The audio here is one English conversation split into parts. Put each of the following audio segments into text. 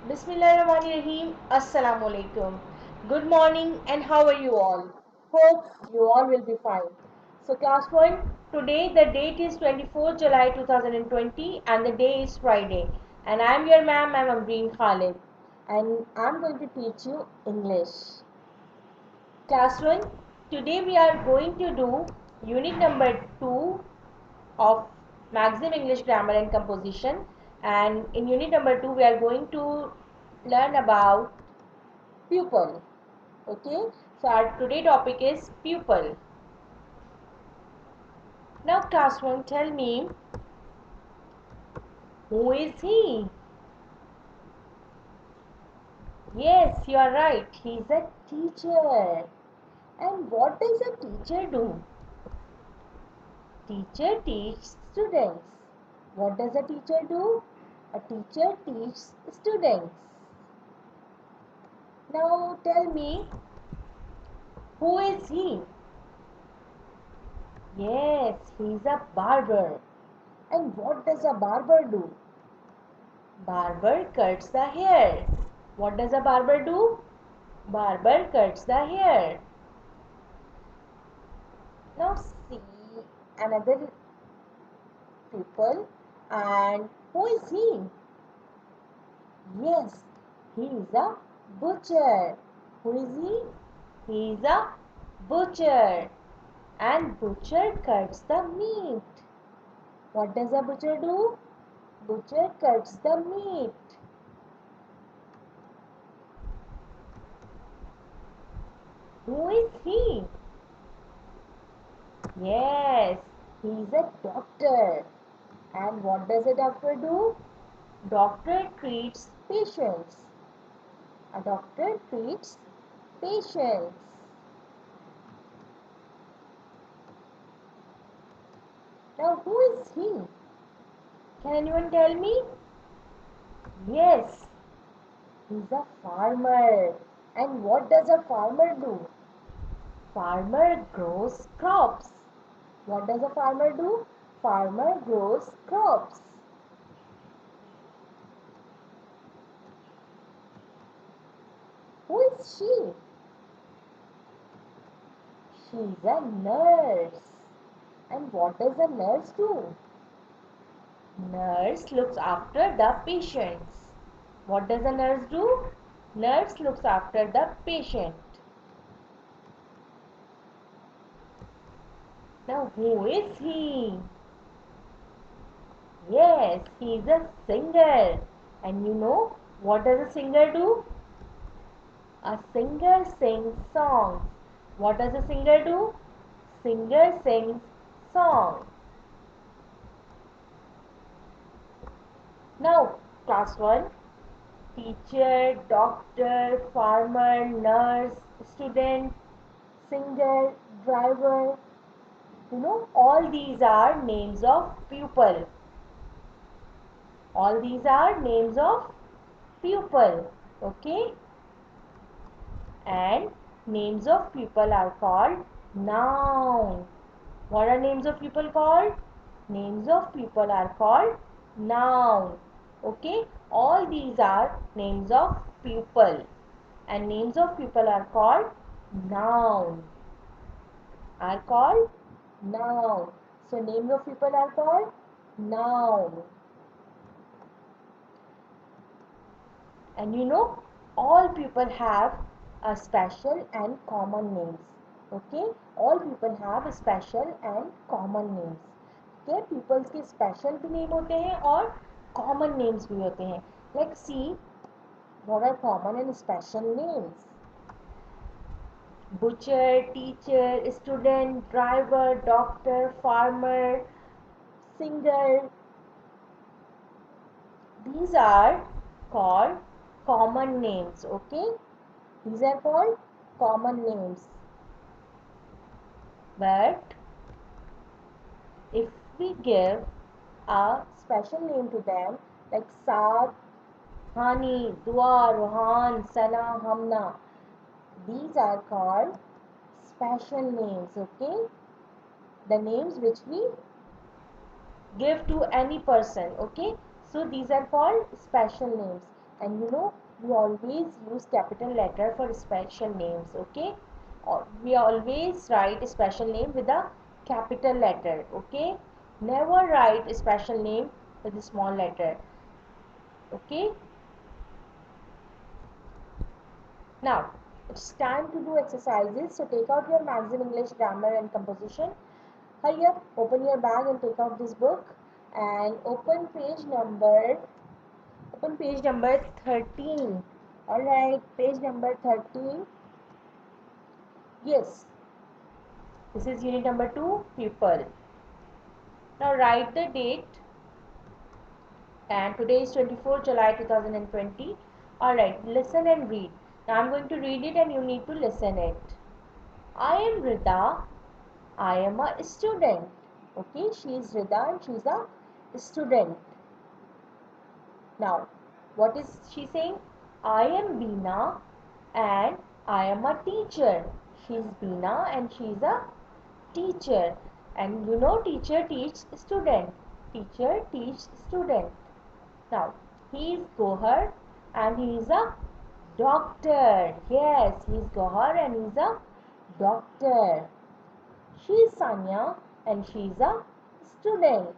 Bismillahirrahmanirrahim. Assalamu alaikum. Good morning and how are you all? Hope you all will be fine. So class 1, today the date is 24 July 2020 and the day is Friday. And I am your ma'am, I'm Ambreen Khalid. And I'm going to teach you English. Class 1, today we are going to do unit number 2 of Maxim English Grammar and Composition, and in unit number 2 we are going to learn about pupil. Okay, so our today topic is pupil. Now class 1, tell me, who is he? Yes, you are right, he is a teacher. And what does a teacher do? Teacher teaches students. What does a teacher do? A teacher teaches students. Now tell me, who is he? Yes, he's a barber. And what does a barber do? Barber cuts the hair. What does a barber do? Barber cuts the hair. Now see another people, and who is he? Yes, he is a butcher. Who is he? He is a butcher. And butcher cuts the meat. What does a butcher do? Butcher cuts the meat. Who is he? Yes, he is a doctor. And what does a doctor do? Doctor treats patients. A doctor treats patients. Now, who is he? Can anyone tell me? Yes, he's a farmer. And what does a farmer do? Farmer grows crops. What does a farmer do? Farmer grows crops. Who is she? She's a nurse. And what does a nurse do? Nurse looks after the patients. What does a nurse do? Nurse looks after the patient. Now who is he? Yes, he is a singer. And you know what does a singer do? A singer sings songs. What does a singer do? Singer sings songs. Now, class 1, teacher, doctor, farmer, nurse, student, singer, driver. All these are names of pupil. All these are names of pupil. Okay? And names of people are called noun. What are names of people called? Names of people are called noun. Okay? All these are names of people. And names of people are called noun. Are called noun. So names of people are called noun. And all people have a special and common names. Okay, all people have special and common names. Okay, peoples के special भी name होते हैं और common names भी होते हैं. Let's see what are common and special names. Butcher, teacher, student, driver, doctor, farmer, singer. These are called common names. Okay, these are called common names. But if we give a special name to them, like Saad, Hani, Dua, Rohan, Sana, Hamna, these are called special names. Okay, the names which we give to any person. Okay, so these are called special names. And we always use capital letter for special names, okay? We always write a special name with a capital letter, okay? Never write a special name with a small letter, okay? Now, it's time to do exercises. So take out your Maths and English grammar and composition. Hurry up, open your bag and take out this book and open page number 13. Alright, page number 13. Yes, this is unit number 2, people. Now write the date, and today is 24 July 2020. Alright, listen and read. Now I'm going to read it and you need to listen it. I am Rida. I am a student. Okay, she is Rida and she is a student. Now, what is she saying? I am Beena and I am a teacher. She is Beena and she is a teacher. And teacher teaches student. Teacher teaches student. Now, he is Gohar and he is a doctor. Yes, he is Gohar and he is a doctor. She is Sanya and she is a student.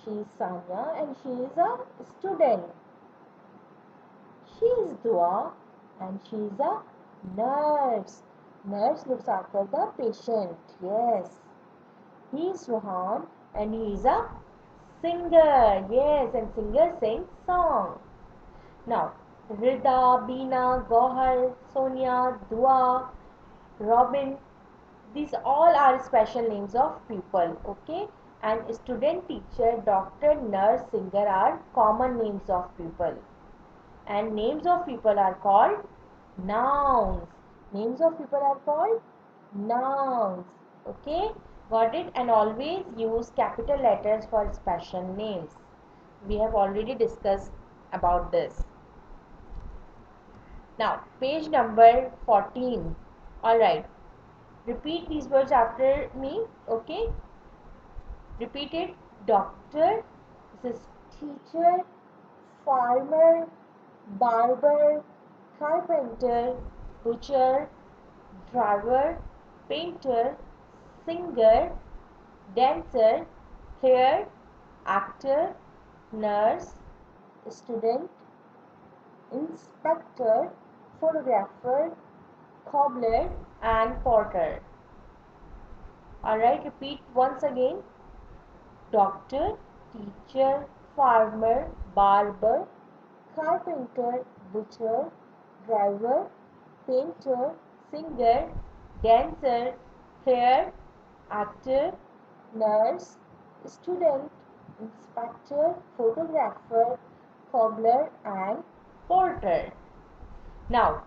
She is Sanya and she is a student. She is Dua and she is a nurse. Nurse looks after the patient. Yes. He is Rohan and he is a singer. Yes, and singer sings song. Now, Rida, Beena, Gohar, Sonia, Dua, Robin, these all are special names of people, okay? And student, teacher, doctor, nurse, singer are common names of people. And names of people are called nouns. Names of people are called nouns, okay? Got it? And always use capital letters for special names. We have already discussed about this. Now, page number 14. Alright. Repeat these words after me, okay? Repeat it. Doctor, this is teacher, farmer, barber, carpenter, butcher, driver, painter, singer, dancer, hair, actor, nurse, student, inspector, photographer, cobbler, and porter. Alright, repeat once again. Doctor, teacher, farmer, barber, carpenter, butcher, driver, painter, singer, dancer, hair, actor, nurse, student, inspector, photographer, cobbler, and porter. Now,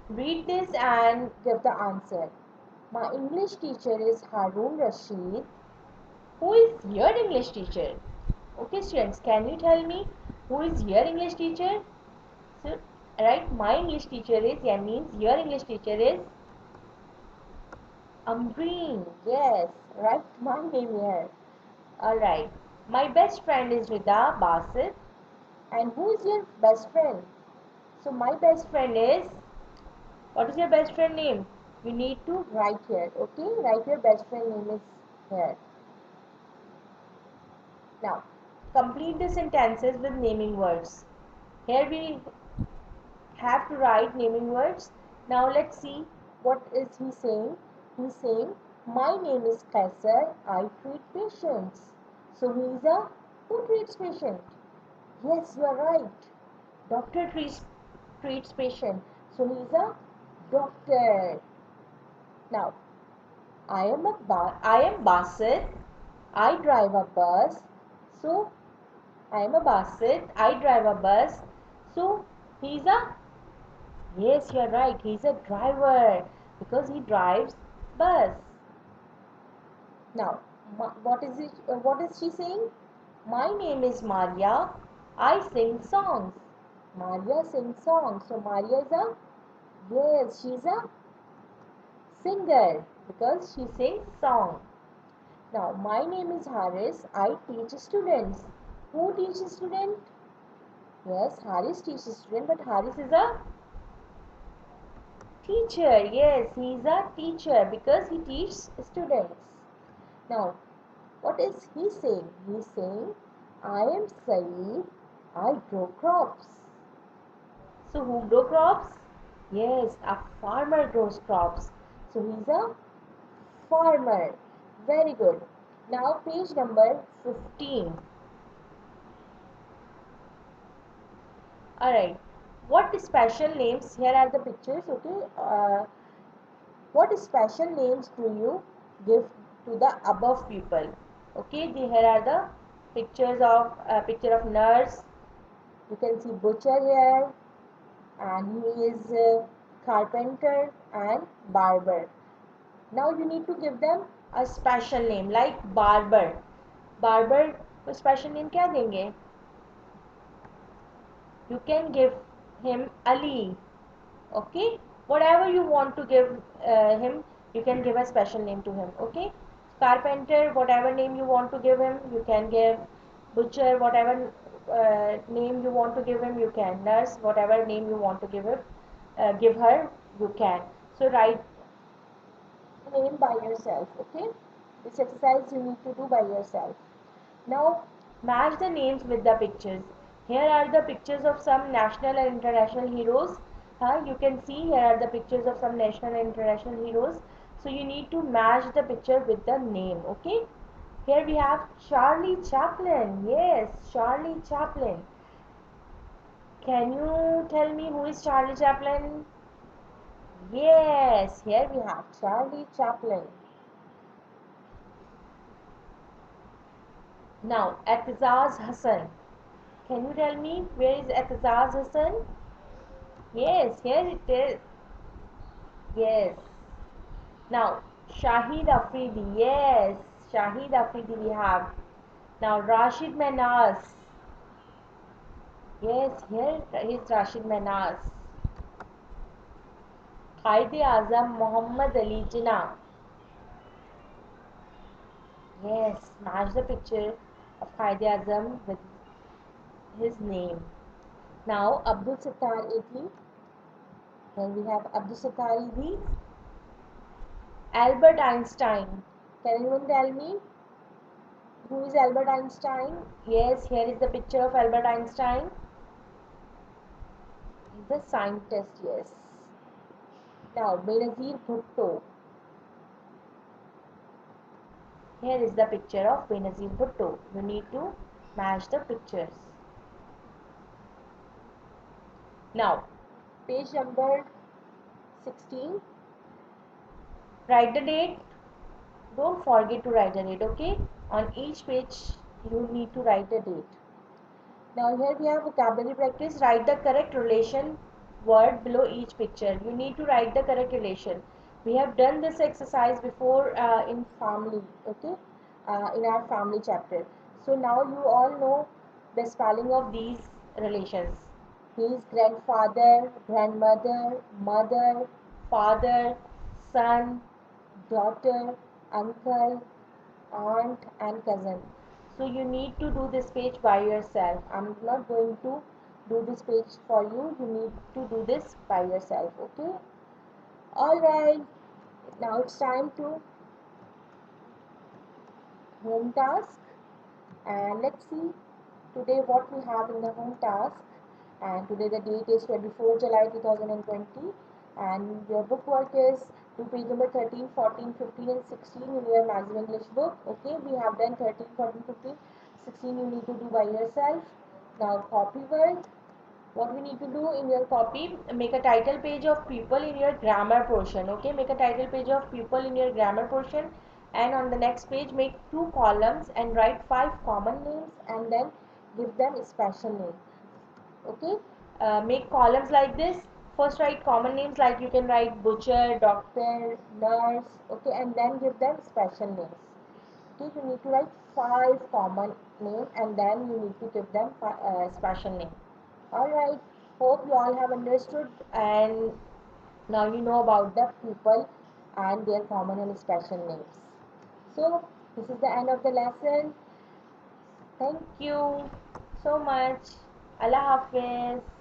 read this and give the answer. My English teacher is Harun Rashid. Who is your English teacher? Okay, students, can you tell me who is your English teacher? So, right, my English teacher is, yeah, means your English teacher is Ambreen. Yes, write my name here. Alright, my best friend is Rida Basit. And who is your best friend? So, my best friend is, what is your best friend name? You need to write here, okay? Write your best friend name is here. Now, complete the sentences with naming words. Here we have to write naming words. Now let's see what is he saying. He's saying, my name is Kaisar, I treat patients. So he is a who treats patient? Yes, you are right. Doctor treats patient. So he is a doctor. Now, I am Basit. I drive a bus. So I am a Basit. I drive a bus. So he is a, yes, you are right. He is a driver because he drives bus. Now, what is it? What is she saying? My name is Maria. I sing songs. Maria sings songs. So Maria is a, yes, she is a singer because she sings song. Now, my name is Haris. I teach students. Who teaches students? Yes, Haris teaches student, but Haris is a teacher. Yes, he is a teacher because he teaches students. Now, what is he saying? He is saying, I am Saeed, I grow crops. So who grow crops? Yes, a farmer grows crops. So he is a farmer. Very good. Now page number 15. Alright. What special names? Here are the pictures. Okay. What special names do you give to the above people? Okay. Here are the pictures of picture of nurse. You can see butcher here, and he is carpenter and barber. Now you need to give them a special name like barber. Barber को special name क्या देंगे? You can give him Ali. Okay, whatever you want to give him, you can give a special name to him. Okay, carpenter, whatever name you want to give him, you can give. Butcher, whatever name you want to give him, you can. Nurse, whatever name you want to give him, give her, you can. So write name by yourself. Okay, this exercise you need to do by yourself. Now match the names with the pictures. Here are the pictures of some national and international heroes. You can see here are the pictures of some national and international heroes. So you need to match the picture with the name. Okay. Here we have Charlie Chaplin. Yes, Charlie Chaplin. Can you tell me who is Charlie Chaplin? Yes, here we have Charlie Chaplin. Now, Atizaz Hassan. Can you tell me where is Atizaz Hassan? Yes, here it is. Yes. Now, Shahid Afridi. Yes, Shahid Afridi we have. Now, Rashid Menas. Yes, here is Rashid Menas. Qaid-e-Azam Muhammad Ali Jinnah. Yes, match the picture of Qaid-e-Azam with his name. Now, Abdul Sattar Idli. Here we have Abdul Sattar Idli. Albert Einstein. Can anyone tell me who is Albert Einstein? Yes, here is the picture of Albert Einstein. He's a scientist, yes. Now, Benazir Bhutto. Here is the picture of Benazir Bhutto. You need to match the pictures. Now, page number 16. Write the date. Don't forget to write the date, okay? On each page, you need to write the date. Now here we have vocabulary practice. Write the correct relation word below each picture. You need to write the correct relation. We have done this exercise before in family, okay? In our family chapter. So now you all know the spelling of these relations. His grandfather, grandmother, mother, father, son, daughter, uncle, aunt and cousin. So you need to do this page by yourself. I'm not going to do this page for you. You need to do this by yourself. Okay. Alright. Now it's time to home task. And let's see today what we have in the home task. And today the date is 24 July 2020. And your book work is do page number 13, 14, 15 and 16 in your Maximum English book. Okay, we have done 13, 14, 15. 16 you need to do by yourself. Now copy word. What we need to do in your copy, make a title page of people in your grammar portion. Okay, make a title page of people in your grammar portion, and on the next page make two columns and write 5 common names and then give them a special name. Okay, make columns like this. First write common names, like you can write butcher, doctor, nurse. Okay, and then give them special names. Okay, you need to write 5 common names and then you need to give them special name. Alright, hope you all have understood and now you know about the people and their common and special names. So, this is the end of the lesson. Thank you so much. Allah Hafiz.